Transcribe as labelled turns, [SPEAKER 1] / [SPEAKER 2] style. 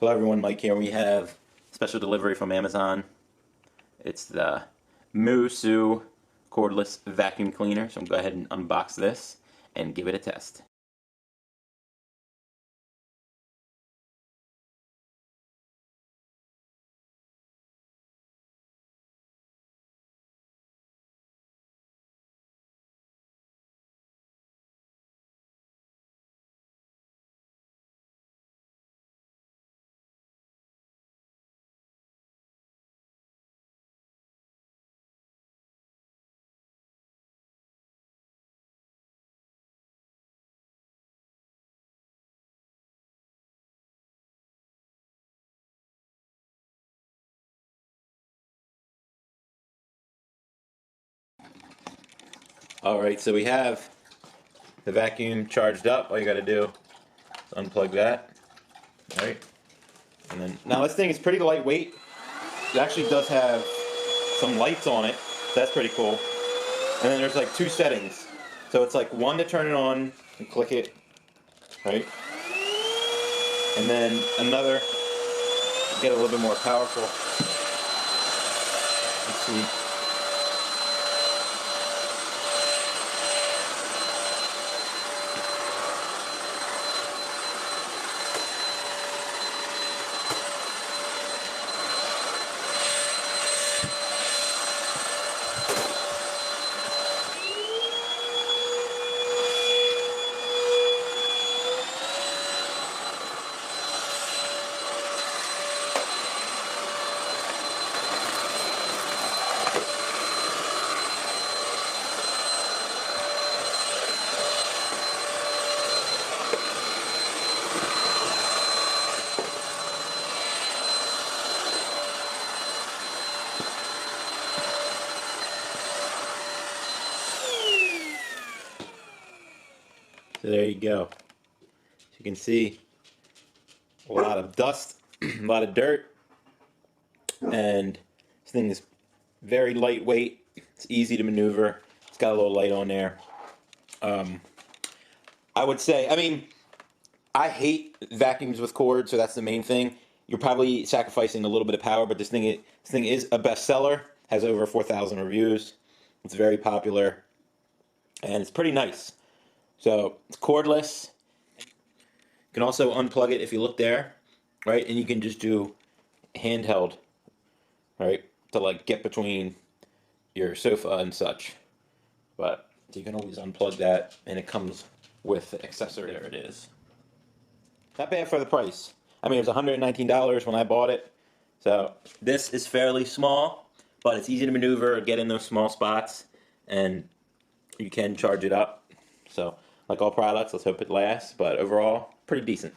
[SPEAKER 1] Hello everyone, Mike here. We have special delivery from Amazon. It's the MOOSOO Cordless Vacuum Cleaner. So I'm going to go ahead and unbox this and give it a test. Alright, so we have the vacuum charged up. All you got to do is unplug that. Alright. And then, now this thing is pretty lightweight. It actually does have some lights on it. So that's pretty cool. And then there's like two settings. So it's like one to turn it on and click it. Right? And then another to get a little bit more powerful. Let's see. So there you go. As you can see, a lot of dust, a lot of dirt, and this thing is very lightweight. It's easy to maneuver. It's got a little light on there. I would say, I hate vacuums with cords, so that's the main thing. You're probably sacrificing a little bit of power, but this thing is a bestseller. Has over 4,000 reviews. It's very popular, and it's pretty nice. So it's cordless. You can also unplug it if you look there, right? And you can just do handheld, right? To like get between your sofa and such. But you can always unplug that, and it comes with the accessory. There it is. Not bad for the price. It was $119 when I bought it. So this is fairly small, but it's easy to maneuver, get in those small spots, and you can charge it up. So like all products, let's hope it lasts, but overall, pretty decent.